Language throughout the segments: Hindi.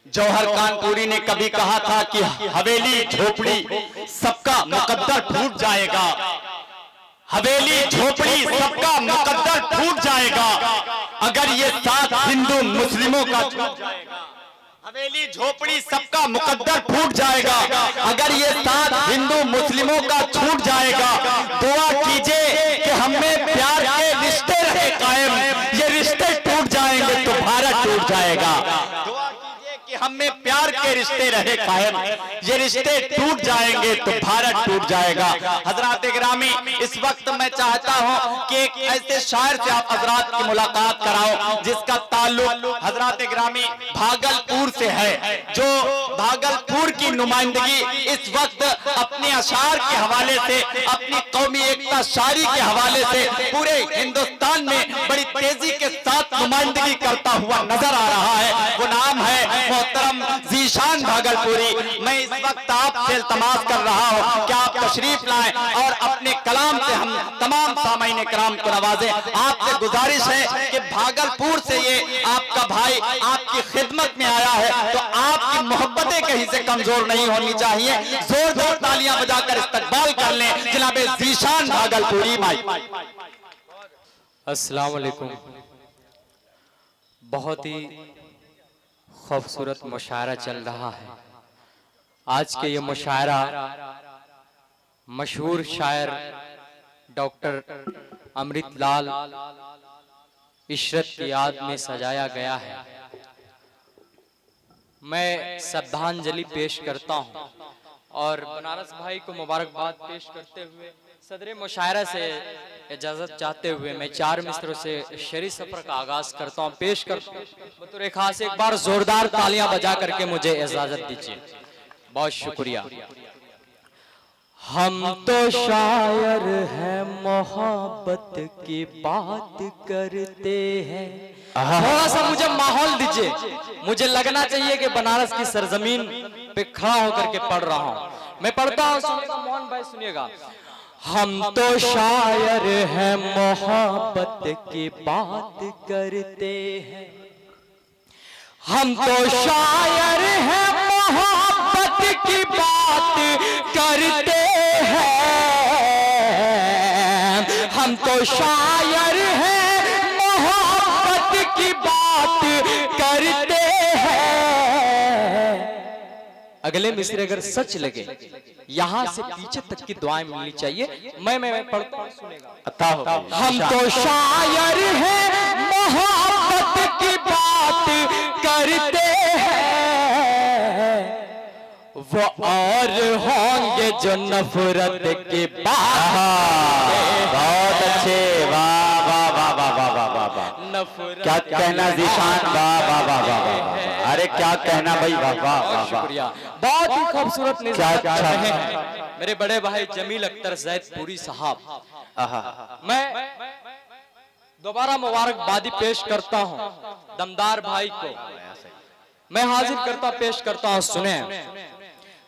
जौहर कानपुरी ने कभी कहा था कि हवेली झोपड़ी सबका मुकद्दर फूट जाएगा, हवेली झोपड़ी सबका मुकद्दर फूट जाएगा अगर ये साथ हिंदू मुस्लिमों का छूट जाएगा। हवेली झोपड़ी सबका मुकद्दर फूट जाएगा अगर ये साथ हिंदू मुस्लिमों का छूट जाएगा। दुआ कीजिए कि हमें प्यार के रिश्ते रहे कायम, ये रिश्ते टूट जाएंगे तो भारत टूट जाएगा। दुआ कीजिए कि हमें प्यार के रिश्ते रहे कायम, ये रिश्ते टूट जाएंगे तो भारत टूट जाएगा। हजरात गिरामी, इस वक्त मैं चाहता हूं कि एक ऐसे शायर से आप हजरात की मुलाकात कराओ जिसका ताल्लुक हजरात गिरामी भागलपुर से है, जो भागलपुर की नुमाइंदगी इस वक्त अपने अशार के हवाले से, अपनी कौमी एकता शायरी के हवाले से पूरे हिंदुस्तान में बड़ी तेजी के साथ नुमाइंदगी करता हुआ नजर आ रहा है। वो नाम है मोहतरम ज़ीशान भागलपुरी। मैं इस वक्त आपसे इल्तमास कर रहा हूँ कि आप तशरीफ लाएं और अपने कलाम से हम तमाम सामाईन किराम को नवाजें। आपसे गुजारिश है कि भागलपुर से ये आपका भाई आपकी खिदमत में आया है तो आपकी मोहब्बतें कहीं से कमजोर नहीं होनी चाहिए। जोरदार तालियां बजाकर इस्तकबाल कर लें जनाब ज़ीशान भागलपुरी भाई। अस्सलाम वालेकुम। बहुत ही खूबसूरत मुशायरा चल रहा है। आज के ये मुशायरा मशहूर शायर डॉक्टर अमृतलाल इशरत की याद में सजाया गया है। मैं श्रद्धांजलि पेश करता हूं और बनारस भाई को मुबारकबाद पेश करते हुए सदरे मुशायरा से इजाजत चाहते हुए मैं 4 मिसरों से शेरी सफर का आगाज करता हूं, पेश करता हूं। बतौर खास एक बार जोरदार तालियां बजा करके मुझे इजाजत दीजिए। बहुत शुक्रिया। हम तो शायर हैं, मोहब्बत की बात करते हैं। थोड़ा सा मुझे माहौल दीजिए, मुझे लगना चाहिए कि बनारस की सरजमीन पे खड़ा होकर के पढ़ रहा हूं। मैं पढ़ता हूं, सुनिएगा मोहन भाई, सुनिएगा। हम तो शायर हैं, मोहब्बत की बात करते हैं। हम तो शायर हैं, मोहब्बत की बात करते हैं। हम तो शायर हैं, मोहब्बत की बात करते हैं। अगले मिसरे अगर सच लगे, यहां से पीछे तक की दुआएं मिलनी चाहिए। मैं पढ़ता हूं, सुनेगा। हम तो शायर हैं, मोहब्बत की बात करते हैं। वो और होंगे जो नफरत के बात। बहुत अच्छे, वाह वाह वाह वाह वाह वाह वाह वाह, क्या कहना ज़ीशान, वाह वाह वाह वाह वाह, अरे क्या कहना भाई, वाह वाह वाह। शुक्रिया। बहुत ही खूबसूरत निज़ाम कर रहे हैं मेरे बड़े भाई जमील अख्तर ज़ैदपुरी साहब। मैं दोबारा मुबारकबादी पेश करता हूं दमदार भाई को। मैं हाजिर करता पेश करता हूं, सुने।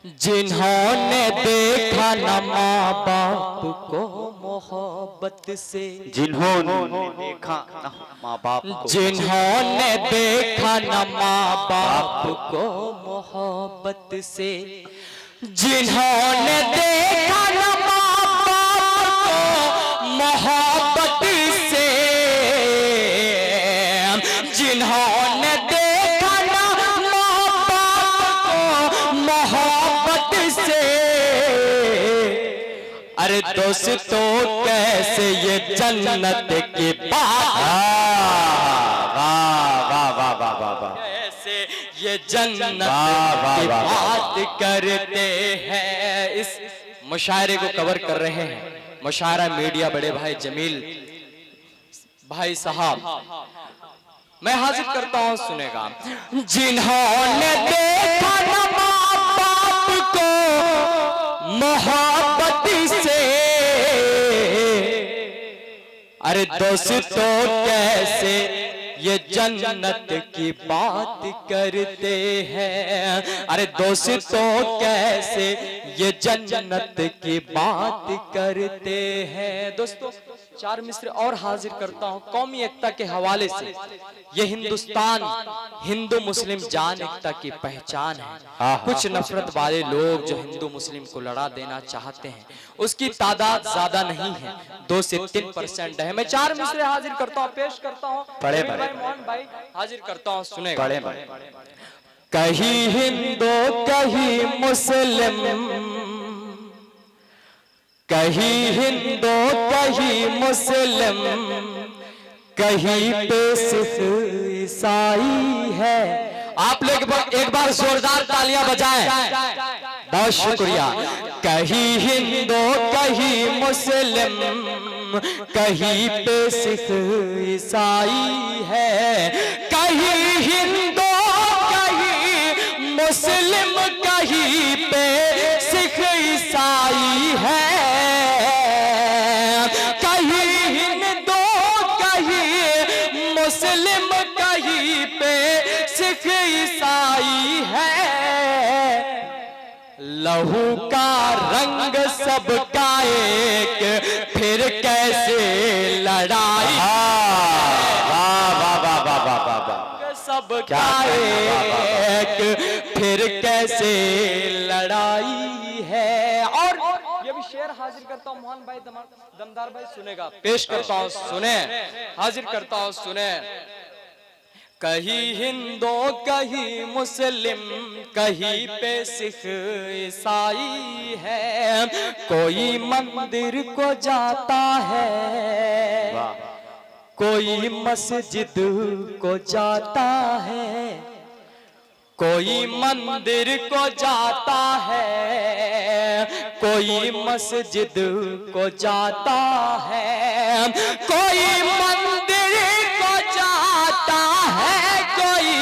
जिन्होंने देखा न माँ बाप को मोहब्बत से, जिन्होंने देखा न माँ बाप को, जिन्होंने देखा न माँ बाप को मोहब्बत से, जिन्होंने देखा न माँ बाप को मोहब्बत से, जिन्होंने देखा न माँ बाप को मोहब्बत से, अरे दोस्तों कैसे ये जन्नत की बात, वाह वाह वाह वाह वाह वाह, कैसे ये जन्नत की बात करते हैं। इस मुशायरे को कवर कर रहे हैं मुशायरा मीडिया बड़े भाई जमील भाई साहब। मैं हाजिर करता हूं, सुनेगा। जिन्होंने देखा न माँ बाप को मोहब्बत से, अरे दोस्तों कैसे ये जन्नत की बात करते हैं। अरे दोस्तों कैसे ये जन्नत की बात करते हैं। दोस्तों चार मिसरे और हाजिर करता हूँ कौमी एकता के हवाले से। ये हिंदुस्तान हिंदू मुस्लिम जान एकता की पहचान है। कुछ नफरत वाले लोग जो हिंदू मुस्लिम को लड़ा देना चाहते हैं, उसकी तादाद ज्यादा नहीं है, 2 से 3% है। मैं चार मिसरे हाजिर करता हूँ, पेश करता हूँ, बड़े भाई मोहन भाई हाजिर करता हूँ, सुने। कहीं हिंदू कहीं मुस्लिम, कहीं हिंदू कहीं मुस्लिम, कहीं पे सिख ईसाई है। आप लोग एक बार जोरदार तालियां बजाएं, बहुत शुक्रिया। कहीं हिंदू कहीं मुस्लिम, कहीं पे सिख ईसाई है। कहीं हिंदू कहीं मुस्लिम, कहीं पे सिख ईसाई है। कहीं हिंदू कहीं मुस्लिम, कहीं पे सिख ईसाई है। लहू का रंग सबका एक, फिर कैसे लड़ाई। सबका एक, फिर कैसे लड़ाई है। और ये भी शेर हाजिर करता हूँ, मोहन भाई दमदार भाई सुनेगा, पेश करता हूँ, सुने, हाजिर करता हूँ, सुने। कहीं हिंदू कहीं मुस्लिम, कहीं पे सिख ईसाई है। कोई मंदिर को जाता है, कोई मस्जिद को जाता है। कोई मंदिर को जाता है, कोई मस्जिद को जाता है। कोई मंदिर को जाता है, कोई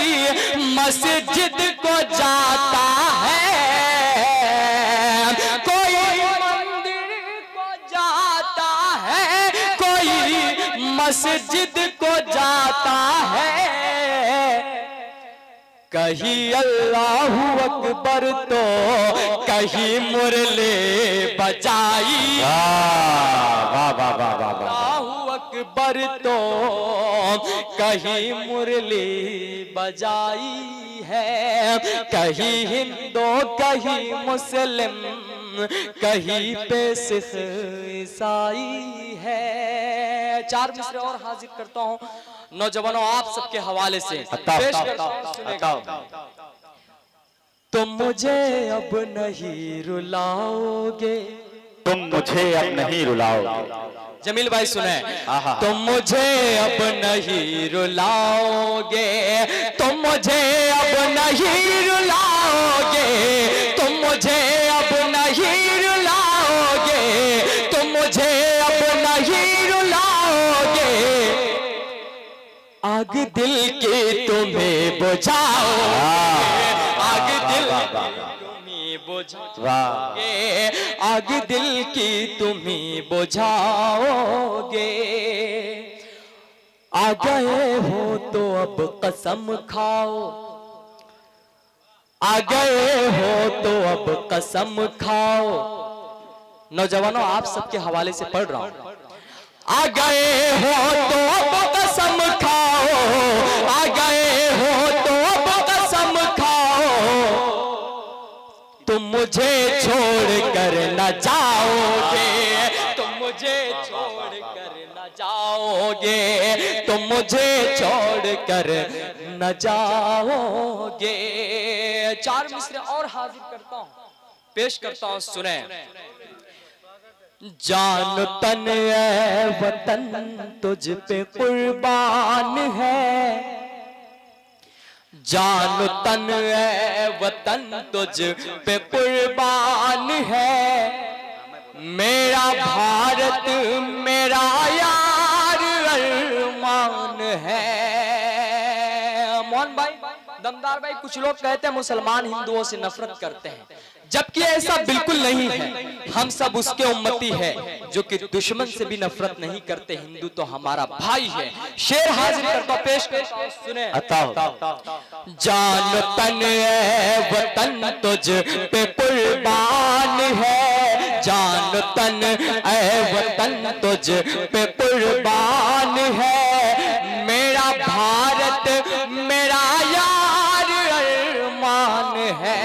मस्जिद को जाता है। कोई मंदिर को जाता है, कोई मस्जिद को जाता है। कहीं अल्लाहू अकबर तो कहीं मुरली बजाई। अल्लाहू अकबर तो कहीं मुरली बजाई है। कहीं हिंदू कहीं मुस्लिम, कहीं पे सिख ईसाई है। चार मिसरे और हाजिर करता हूँ नौजवानों आप सबके हवाले से, पेश करता हूं, सुनेगा। तुम मुझे अब नहीं रुलाओगे, तुम मुझे अब नहीं रुलाओगे। जमील भाई सुने। तुम मुझे अब नहीं रुलाओगे, तुम मुझे अब नहीं रुलाओगे। तुम मुझे अब नहीं रुलाओगे, तुम मुझे अब नहीं रुलाओगे। आग दिल की तुम्हें बुझाओ, आग दिल तुम्हें बुझाओगे। आग दिल की तुम्हें बुझाओगे। आ गए हो तो अब कसम खाओ, आ गए हो तो अब कसम खाओ। नौजवानों आप सबके हवाले से पढ़ रहा हूं। आ गए हो तो अब कसम खाओ, आ गए हो तो अब कसम खाओ। तुम मुझे छोड़ कर न जाओगे, तुम मुझे छोड़ कर न जाओगे। तुम मुझे छोड़ कर न जाओगे। चार मिसरे और हाजिर करता हूं, पेश करता हूं, सुने। जान तन है वतन तुझ पे कुर्बान है। जान तन है वतन तुझ पे कुर्बान है। मेरा भारत मेरा यार अरमान है। मोहन भाई दमदार भाई, कुछ लोग कहते हैं मुसलमान हिंदुओं से नफरत करते हैं। जबकि ऐसा बिल्कुल नहीं है। हम सब उसके उम्मती है जो कि दुश्मन से भी नफरत नहीं करते। हिंदू तो हमारा भाई है। शेर हाजिर करता हूं, पेश करता हूं, सुने। जान तन है वतन तुझ पे कुर्बान है, जान तन है वतन तुझ पे कुर्बान है, मेरा भारत मेरा यार अरमान है,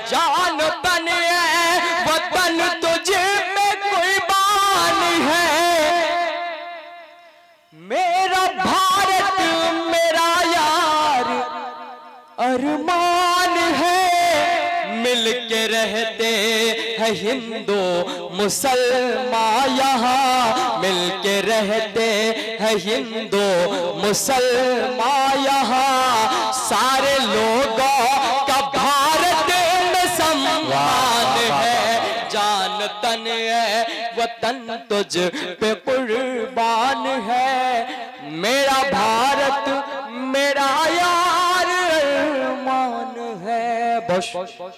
जान तन है वतन तुझ पे कुर्बान है, मेरा भारत मेरा यार अरमान है, मिल के रहते हैं हिंदू मुसलमान यहाँ, मिल के रहते हैं हिंदू मुसलमान यहाँ, सारे लोगों का भारत में सम्मान है, जान तन है वतन तुझ पे कुर्बान है, मेरा भारत मेरा यार अरमान है। बस